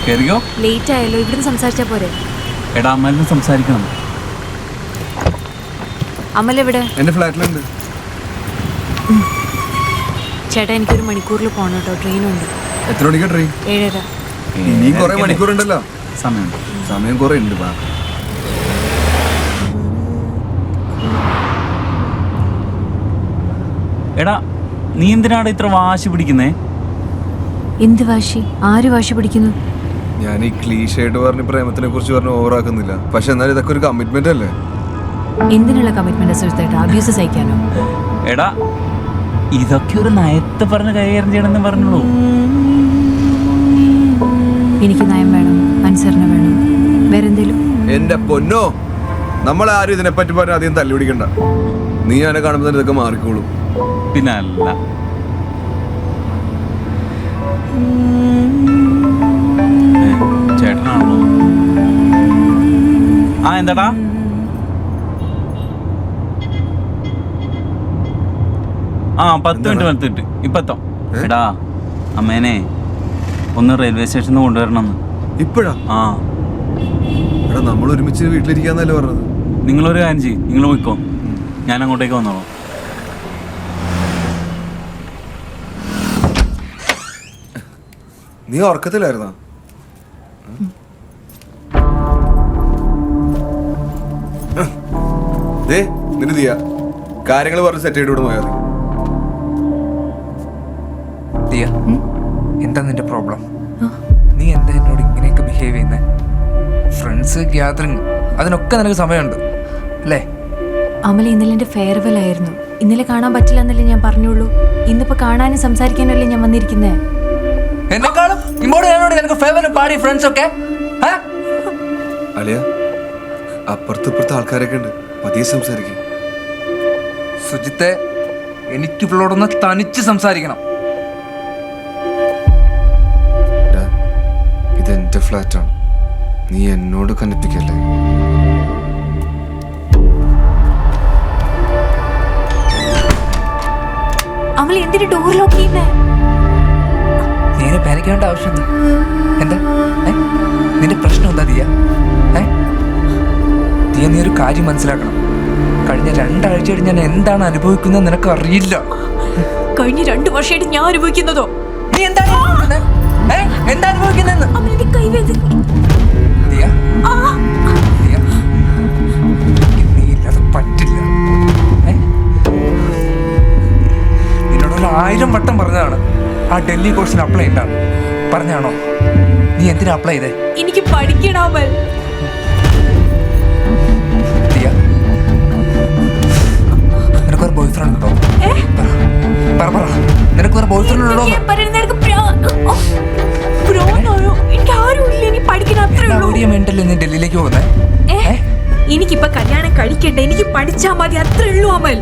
കേറിയോ? Late ആയല്ലോ, ഇവിടുന്ന് സംസാരിച്ചാ പോരെ? എടാ അമ്മലിന് സംസാരിക്കണം. അമൽ എവിടെ? എന്റെ ഫ്ലാറ്റിലുണ്ട്. ചേട്ടാ എനിക്കൊരു മണിക്കൂറിൽ പോകണം കേട്ടോ, ട്രെയിനുണ്ട്. എത്ര മണിക്കാ ട്രെയിൻ? 7:30. ഇനിയും കുറെ മണിക്കൂറുണ്ടല്ലോ. സമയം കുറെ ഉണ്ട്. എടാ നീ എന്തിനാണ് ഇത്ര വാശി പിടിക്കുന്നേ? എന്ത് വാശി? ആര് വാശി പിടിക്കുന്നു? ഞാൻ ഈ ക്ലീഷയായിട്ട് പറഞ്ഞ് പ്രേമത്തിനെ കുറിച്ച് പറഞ്ഞ് ഓവറാക്കുന്നില്ല, പക്ഷെ എന്നാലും ഇതൊക്കെ ഒരു കമ്മിറ്റ്മെന്റ് അല്ലേ? എന്തിനുള്ള കമ്മിറ്റ്മെന്റ് സുഹൃത്തേട്ടാ? അബ്യൂസ് സഹിക്കാനോ? എടാ ഇതൊക്കെ ഒരു നയത്തെ പറഞ്ഞ് കൈകാര്യം ചെയ്യണമെന്ന് പറഞ്ഞോളൂ. എനിക്ക് നയം വേണം, അനുസരണ വേണം, വേറെന്തേലും? എന്റെ പൊന്നോ, നമ്മളാരും ഇതിനെപ്പറ്റി പറഞ്ഞ് അധികം തല്ലി പിടിക്കണ്ട. നീ അവനെ കാണുമ്പോൾ തന്നെ ഇതൊക്കെ മാറിക്കോളും. പിന്നെ അല്ല, ചേട്ടനാണല്ലോ. ആ എന്താടാ? ആ 10 മിനിറ്റ് ഇപ്പത്തോ. എടാ അമ്മേനെ ഒന്ന് റെയിൽവേ സ്റ്റേഷനിൽ കൊണ്ടുവരണം. ഇപ്പഴാ? ആ എടാ നമ്മൾ ഒരുമിച്ച് വീട്ടിലിരിക്കാന്നല്ലേ പറഞ്ഞത്? നിങ്ങളൊരു കാര്യം ചെയ്യും, നിങ്ങൾ പോയിക്കോ, ഞാൻ അങ്ങോട്ടേക്ക് വന്നോളാം. നീ ഉറക്കത്തിലായിരുന്നോ? നിന്റെ ദിയ കാര്യങ്ങൾ പറഞ്ഞ് സെറ്റ് ചെയ്ത് വിടുന്നു. ദിയ, എന്താ നിന്റെ പ്രോബ്ലം? നീ എന്താ എന്നോട് ഇങ്ങനെയൊക്കെ ബിഹേവ് ചെയ്യുന്നേ? ഫ്രണ്ട്സ് ഗ്യാതറിങ് അതിനൊക്കെ നിനക്ക് സമയമുണ്ട് അല്ലേ? അമൽ, ഇന്നലെ എൻ്റെ ഫെയർവെൽ ആയിരുന്നു. ഇന്നലെ കാണാൻ പറ്റില്ല എന്നല്ലേ ഞാൻ പറഞ്ഞുള്ളൂ. ഇന്നിപ്പോ കാണാനും സംസാരിക്കാനല്ലേ ഞാൻ വന്നിരിക്കുന്നേ. എന്നെക്കാളും ഇങ്ങോട്ട് നിനക്ക് ഫേവറിൽ പാടി ഫ്രണ്ട്സ് ഒക്കെ അളിയ, അപ്പുറത്ത് ആൾക്കാരൊക്കെ ഉണ്ട്, പതിയെ സംസാരിക്കും. സുജിത്തെ, എനിക്ക് ഇവളോടൊന്ന് തനിച്ച് സംസാരിക്കണം. ഇതെന്റെ ഫ്ലാറ്റാണ്, നീ എന്നോട് കന്നിപ്പിക്കല്ലേ. അമൽ എന്തിനു ഡോർ ലോക്ക് ചെയ്യുന്നേ? നീ പാനിക്കേണ്ട ആവശ്യം എന്താ? നിന്റെ പ്രശ്നം എന്താ ദിയ? ദിയ, നീ ഒരു കാര്യം മനസ്സിലാക്കണം. കഴിഞ്ഞ 2 ആഴ്ചയായിട്ട് ഞാൻ എന്താണ് അനുഭവിക്കുന്നത് നിനക്ക് അറിയില്ല. കഴിഞ്ഞ 2 വർഷമായിട്ട് ഞാൻ അനുഭവിക്കുന്നതോ? നീ എന്താ അനുഭവിക്കുന്നതെന്ന് ദിയ, ദിയ, നീ ഇല്ലാതെ പറ്റില്ല. നിന്നോടൊരു 1000 വട്ടം പറഞ്ഞതാണ് ആ ഡൽഹി കോഴ്സിന് അപ്ലൈ ചെയ്യണ്ടാണ്. പറഞ്ഞാണോ? നീ എന്തിനാ അപ്ലൈ ചെയ്തേ? എനിക്ക് പഠിക്കണം. ദിയ, നിനക്കൊരു ബോയ് ഫ്രണ്ട് ഉണ്ടോ? പറ, നിനക്കൊരു ബോയ് ഫ്രണ്ട് ഉണ്ടോ? വേണ്ടല്ലേ നീ ഡൽഹിയിലേക്ക് പോകുന്നേ? എനിക്കിപ്പോ കല്യാണം കഴിക്കട്ടെ, എനിക്ക് പഠിച്ചാ മതി, അത്രേ ഉള്ളൂ അമൽ.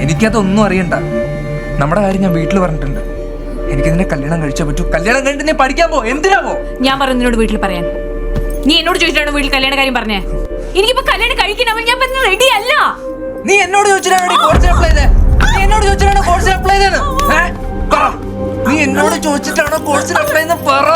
എനിക്കതൊന്നും അറിയണ്ട. നമ്മുടെ കാര്യം ഞാൻ വീട്ടിൽ പറഞ്ഞിട്ടുണ്ട്. എനിക്ക് നിന്നെ കല്യാണം കഴിച്ചാൽ പറ്റൂ. കല്യാണം കഴിഞ്ഞിട്ട് നീ പഠിക്കാൻ പോ. എന്തിനാ പോ? ഞാൻ പറഞ്ഞതിനോട് വീട്ടിൽ പറയാൻ. നീ എന്നോട് ചോദിച്ചിട്ടാണ് വീട്ടിൽ കല്യാണ കാര്യം പറഞ്ഞേ? എനിക്കിപ്പോ കല്യാണം കഴിക്കണം, ഞാൻ പറഞ്ഞ റെഡി അല്ല. നീ എന്നോട് ചോദിച്ചിട്ടാണ് കോഴ്സ് അപ്ലൈ ചെയ്തേ? നീ എന്നോട് ചോദിച്ചിട്ടാണ് കോഴ്സ് അപ്ലൈ ചെയ്തത്? പറ, നീ എന്നോട് ചോദിച്ചിട്ടാണോ കോഴ്സിന് അപ്ലൈ ചെയ്യുന്നത്? പറ.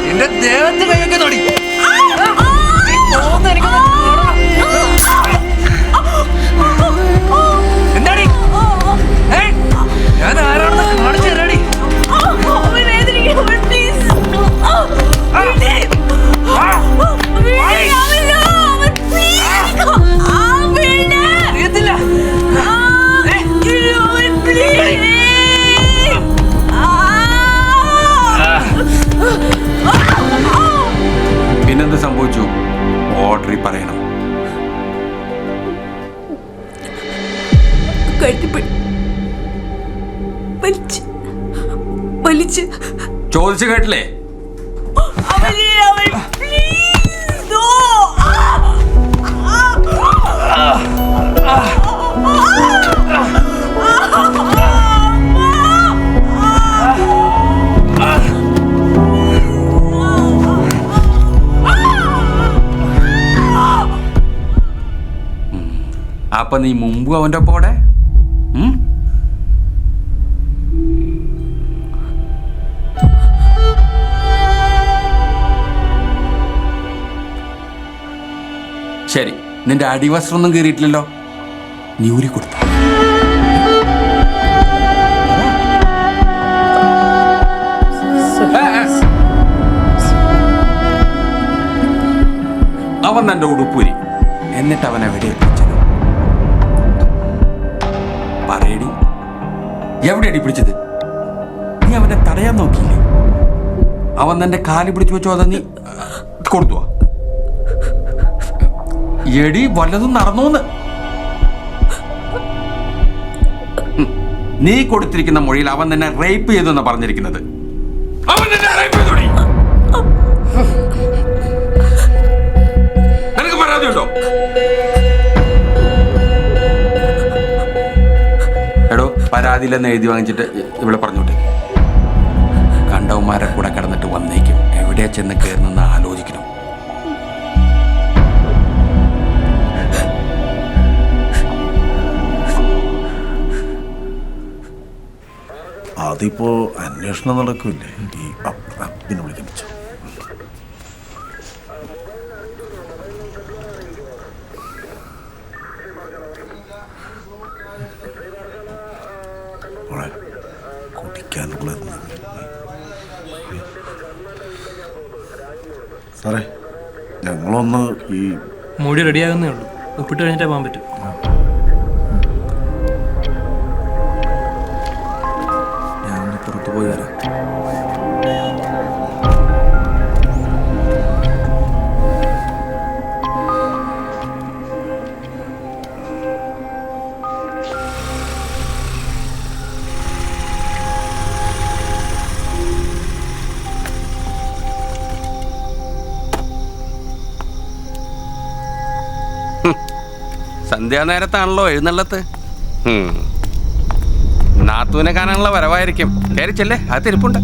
എന്റെ ദേവന്റെ കൈയൊക്കെ നോടി. എന്താടി? ഞാൻ ആരാണെന്ന് കാണിച്ചു തരാടി. പിന്നെന്ത് സംഭവിച്ചു? ഓർഡറി പറയണം. ചോദിച്ചു കേട്ടില്ലേ? Ah! അപ്പൊ നീ മുമ്പ് അവന്റെ പോടെ ശരി, നിന്റെ അടിവസ്ത്രമൊന്നും കീറിയിട്ടില്ലല്ലോ, നീ ഊരി കൊടുത്ത. അവൻ തന്റെ ഉടുപ്പൂരി, എന്നിട്ട് അവൻ എവിടെ പിടിച്ചത്? പറയടി, എവിടെയടി പിടിച്ചത്? നീ അവനെ തടയാൻ നോക്കിയില്ലേ? അവൻ തന്റെ കാല് പിടിച്ചു വെച്ചോ, അതാ നീ കൊടുത്തുവോ? എടി, വല്ലതും നടന്നോന്ന്? നീ കൊടുത്തിരിക്കുന്ന മൊഴിയിൽ അവൻ തന്നെ റേപ്പ് ചെയ്തു എന്നാ പറഞ്ഞിരിക്കുന്നത്. അവൻ തന്നെ റേപ്പ് ചെയ്തോടി. നിനക്ക് പരാതിയുണ്ടോ? എടോ, പരാതിയില്ലെന്ന് എഴുതി വാങ്ങിച്ചിട്ട് ഇവിടെ പറഞ്ഞോട്ടെ. കണ്ടവന്മാരെ കൂടെ കിടന്നിട്ട് വന്നേക്കും. എവിടെയാ ചെന്ന് കയറുന്നെന്ന് ആലോചിക്കണം. അതിപ്പോ അന്വേഷണം നടക്കൂല്ലേ? ഈ പിന്നെ വിളിക്കാൻ വെച്ചു. കുടിക്കാനുള്ള സാറേ, ഞങ്ങളൊന്ന് ഈ മൊഴി റെഡിയാകുന്നേ ഉള്ളൂ. ഒപ്പിട്ട് കഴിഞ്ഞിട്ടേ പോകാൻ പറ്റും. ഞാൻ പുറത്തു പോയി വരാം. സന്ധ്യാനേരത്താണല്ലോ എഴുന്നള്ളത്ത്. നാത്തൂനെ കാണാനുള്ള വരവായിരിക്കും. കയറിച്ചല്ലേ, അത് തിരുപ്പുണ്ട്.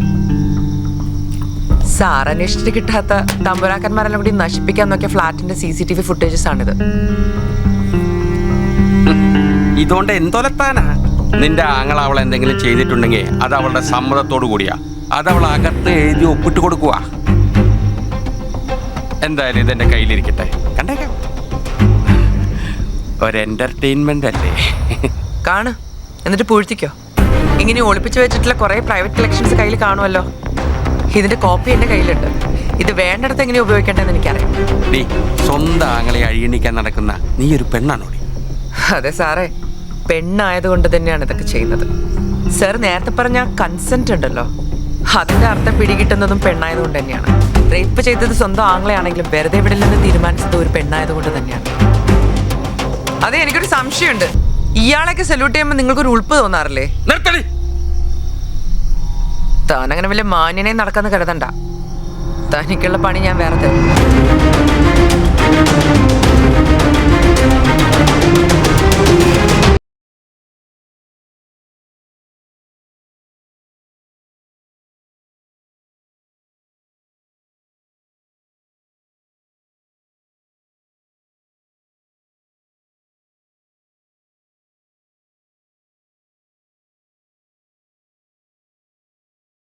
സാർ അന്വേഷിച്ചിട്ട് കിട്ടാത്ത തമ്പുരാക്കന്മാരെല്ലാം കൂടി നശിപ്പിക്കാൻ നോക്കിയ ഫ്ലാറ്റിന്റെ CCTV ഫുട്ടേജസ് ആണിത്. ഇതുകൊണ്ട് എന്തൊലത്താനാ? നിന്റെ ആങ്ങള അവൾ എന്തെങ്കിലും ചെയ്തിട്ടുണ്ടെങ്കിൽ അത് അവളുടെ സമ്മതത്തോടു കൂടിയാ. അതവൾ അകത്ത് എഴുതി ഒപ്പിട്ട് കൊടുക്കുക. എന്തായാലും ഇതെന്റെ കയ്യിലിരിക്കട്ടെ, കണ്ടേക്കാം. ഒരു എന്റർടൈൻമെന്റ് അല്ലേ? കാണ്, എന്നിട്ട് പൂഴ്ത്തിക്കോ. ഇങ്ങനെ ഒളിപ്പിച്ചു വെച്ചിട്ടുള്ള കുറെ പ്രൈവറ്റ് കളക്ഷൻസ് കയ്യിൽ കാണുമല്ലോ. ഇതിന്റെ കോപ്പി എന്റെ കയ്യിലുണ്ട്. ഇത് വേണ്ടിടത്ത് എങ്ങനെ ഉപയോഗിക്കേണ്ടതെന്ന് എനിക്കറിയാം. നീ സ്വന്തം ആങ്ങളെ അഴിയണിക്കാൻ നടക്കുന്ന നീ ഒരു പെണ്ണാണോടി? അതെ സാറേ, പെണ്ണായതുകൊണ്ട് തന്നെയാണ് ഇതൊക്കെ ചെയ്യുന്നത്. സാർ നേരത്തെ പറഞ്ഞ കൺസെന്റ് ഉണ്ടല്ലോ, അതിന്റെ അർത്ഥം പിടികിട്ടുന്നതും പെണ്ണായതുകൊണ്ട് തന്നെയാണ്. റേപ്പ് ചെയ്തത് സ്വന്തം ആങ്ങളെയാണെങ്കിലും വെറുതെ വിടില്ലെന്ന് തീരുമാനിച്ചത് ഒരു പെണ്ണായതുകൊണ്ട് തന്നെയാണ്. അതെ, എനിക്കൊരു സംശയമുണ്ട്. ഇയാളൊക്കെ സല്യൂട്ട് ചെയ്യുമ്പോൾ നിങ്ങൾക്കൊരു ഉൾപ്പ് തോന്നാറില്ലേ? താനങ്ങനെ വലിയ മാന്യനെ നടക്കാന്ന് കരുതണ്ട. തനിക്കുള്ള പണി ഞാൻ വേറെ തരും.